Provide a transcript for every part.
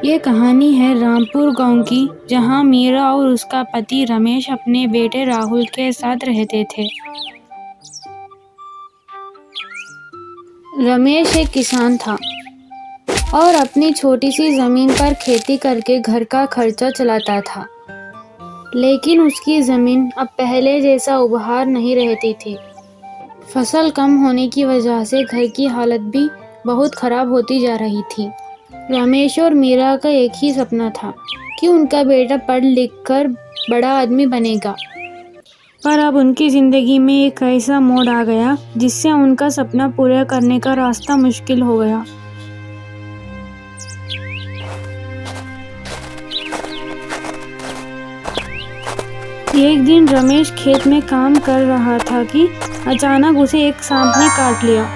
ये कहानी है रामपुर गांव की, जहां मीरा और उसका पति रमेश अपने बेटे राहुल के साथ रहते थे। रमेश एक किसान था और अपनी छोटी सी जमीन पर खेती करके घर का खर्चा चलाता था। लेकिन उसकी जमीन अब पहले जैसा उबार नहीं रहती थी। फसल कम होने की वजह से घर की हालत भी बहुत खराब होती जा रही थी। रमेश और मीरा का एक ही सपना था कि उनका बेटा पढ़ लिख कर बड़ा आदमी बनेगा। पर अब उनकी ज़िंदगी में एक ऐसा मोड़ आ गया जिससे उनका सपना पूरा करने का रास्ता मुश्किल हो गया। एक दिन रमेश खेत में काम कर रहा था कि अचानक उसे एक सांप ने काट लिया।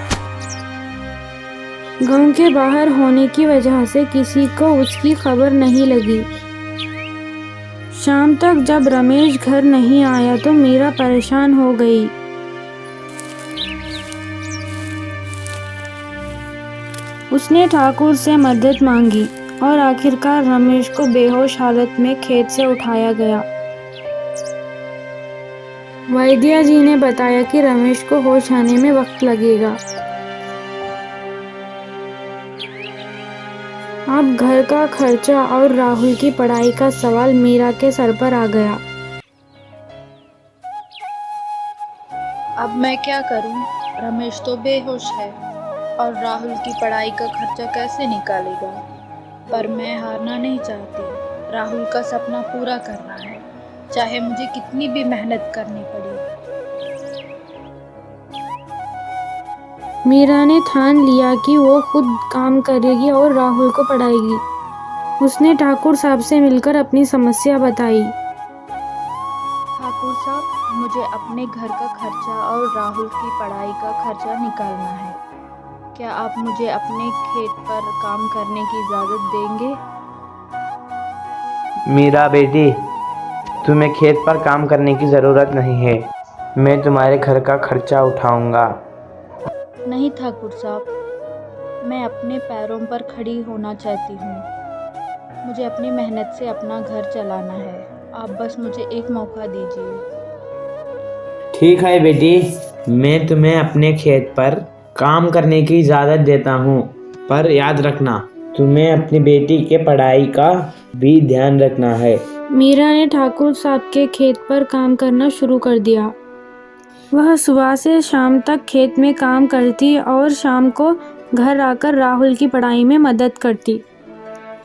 गांव के बाहर होने की वजह से किसी को उसकी खबर नहीं लगी। शाम तक जब रमेश घर नहीं आया तो मीरा परेशान हो गई। उसने ठाकुर से मदद मांगी और आखिरकार रमेश को बेहोश हालत में खेत से उठाया गया। वैद्य जी ने बताया कि रमेश को होश आने में वक्त लगेगा। अब घर का खर्चा और राहुल की पढ़ाई का सवाल मीरा के सर पर आ गया। अब मैं क्या करूं? रमेश तो बेहोश है और राहुल की पढ़ाई का खर्चा कैसे निकालेगा? पर मैं हारना नहीं चाहती। राहुल का सपना पूरा करना है, चाहे मुझे कितनी भी मेहनत करनी पड़े। मीरा ने ठान लिया कि वो खुद काम करेगी और राहुल को पढ़ाएगी। उसने ठाकुर साहब से मिलकर अपनी समस्या बताई। ठाकुर साहब, मुझे अपने घर का खर्चा और राहुल की पढ़ाई का खर्चा निकालना है। क्या आप मुझे अपने खेत पर काम करने की इजाज़त देंगे? मीरा बेटी, तुम्हें खेत पर काम करने की ज़रूरत नहीं है। मैं तुम्हारे घर का खर्चा उठाऊंगा। नहीं ठाकुर साहब, मैं अपने पैरों पर खड़ी होना चाहती हूँ। मुझे अपनी मेहनत से अपना घर चलाना है। आप बस मुझे एक मौका दीजिए। ठीक है बेटी, मैं तुम्हें अपने खेत पर काम करने की इजाज़त देता हूँ, पर याद रखना तुम्हें अपनी बेटी के पढ़ाई का भी ध्यान रखना है। मीरा ने ठाकुर साहब के खेत पर काम करना शुरू कर दिया। वह सुबह से शाम तक खेत में काम करती और शाम को घर आकर राहुल की पढ़ाई में मदद करती।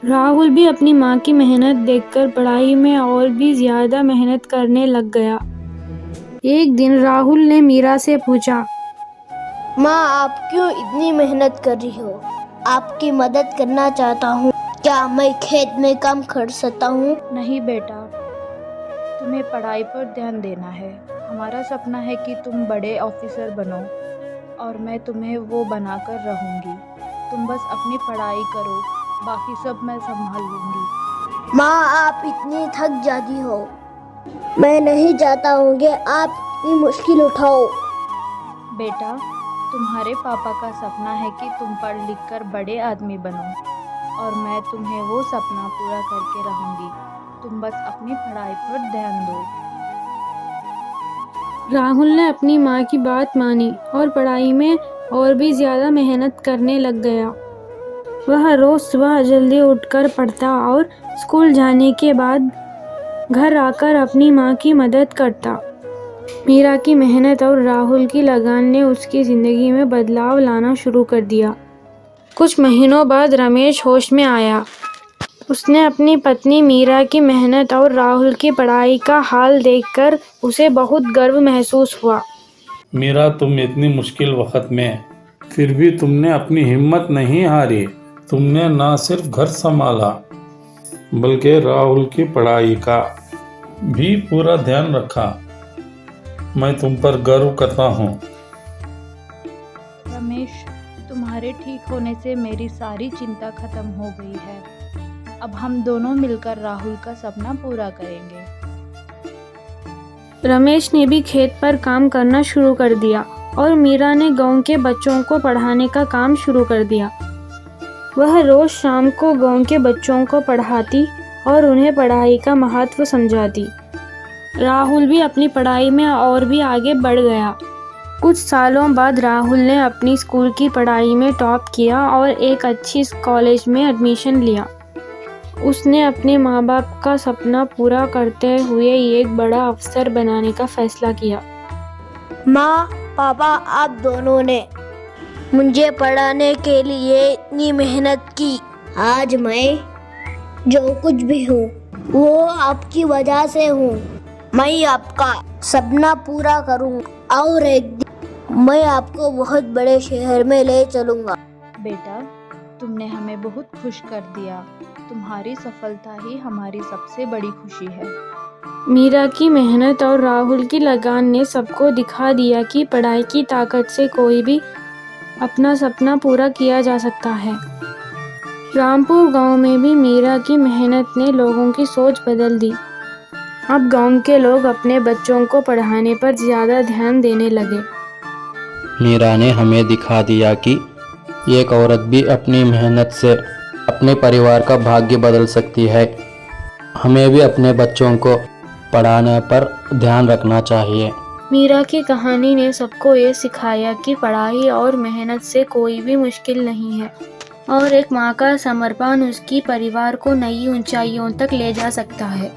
राहुल भी अपनी माँ की मेहनत देखकर पढ़ाई में और भी ज़्यादा मेहनत करने लग गया। एक दिन राहुल ने मीरा से पूछा, माँ, आप क्यों इतनी मेहनत कर रही हो? आपकी मदद करना चाहता हूँ। क्या मैं खेत में काम कर सकता हूँ? नहीं बेटा, तुम्हें पढ़ाई पर ध्यान देना है। हमारा सपना है कि तुम बड़े ऑफिसर बनो और मैं तुम्हें वो बनाकर रहूँगी। तुम बस अपनी पढ़ाई करो, बाकी सब मैं संभाल लूँगी। माँ, आप इतनी थक जाती हो। मैं नहीं चाहता हूँ कि आप इतनी मुश्किल उठाओ। बेटा, तुम्हारे पापा का सपना है कि तुम पढ़ लिख कर बड़े आदमी बनो और मैं तुम्हें वो सपना पूरा करके रहूँगी। तुम बस अपनी पढ़ाई पर ध्यान दो। राहुल ने अपनी माँ की बात मानी और पढ़ाई में और भी ज़्यादा मेहनत करने लग गया। वह रोज़ सुबह जल्दी उठकर पढ़ता और स्कूल जाने के बाद घर आकर अपनी माँ की मदद करता। मीरा की मेहनत और राहुल की लगन ने उसकी ज़िंदगी में बदलाव लाना शुरू कर दिया। कुछ महीनों बाद रमेश होश में आया। उसने अपनी पत्नी मीरा की मेहनत और राहुल की पढ़ाई का हाल देखकर उसे बहुत गर्व महसूस हुआ। मीरा, तुम इतनी मुश्किल वक्त में फिर भी तुमने अपनी हिम्मत नहीं हारी। तुमने ना सिर्फ घर संभाला बल्कि राहुल की पढ़ाई का भी पूरा ध्यान रखा। मैं तुम पर गर्व करता हूँ। रमेश, तुम्हारे ठीक होने से मेरी सारी चिंता खत्म हो गई है। अब हम दोनों मिलकर राहुल का सपना पूरा करेंगे। रमेश ने भी खेत पर काम करना शुरू कर दिया और मीरा ने गांव के बच्चों को पढ़ाने का काम शुरू कर दिया। वह रोज शाम को गांव के बच्चों को पढ़ाती और उन्हें पढ़ाई का महत्व समझाती। राहुल भी अपनी पढ़ाई में और भी आगे बढ़ गया। कुछ सालों बाद राहुल ने अपनी स्कूल की पढ़ाई में टॉप किया और एक अच्छी कॉलेज में एडमिशन लिया। उसने अपने माँ बाप का सपना पूरा करते हुए एक बड़ा अफसर बनाने का फैसला किया। माँ पापा आप दोनों ने मुझे पढ़ाने के लिए इतनी मेहनत की। आज मैं जो कुछ भी हूँ वो आपकी वजह से हूँ। मैं आपका सपना पूरा करूँगा और एक दिन मैं आपको बहुत बड़े शहर में ले चलूँगा। बेटा, तुमने हमें बहुत खुश कर दिया। तुम्हारी सफलता ही हमारी सबसे बड़ी खुशी है। मीरा की मेहनत और राहुल की लगन ने सबको दिखा दिया कि पढ़ाई की ताकत से कोई भी अपना सपना पूरा किया जा सकता है। रामपुर गांव में भी मीरा की मेहनत ने लोगों की सोच बदल दी। अब गांव के लोग अपने बच्चों को पढ़ाने पर ज़्यादा ध्यान देने लगे। मीरा ने हमें दिखा दिया कि एक औरत भी अपनी मेहनत से अपने परिवार का भाग्य बदल सकती है। हमें भी अपने बच्चों को पढ़ाने पर ध्यान रखना चाहिए। मीरा की कहानी ने सबको ये सिखाया कि पढ़ाई और मेहनत से कोई भी मुश्किल नहीं है और एक माँ का समर्पण उसकी परिवार को नई ऊंचाइयों तक ले जा सकता है।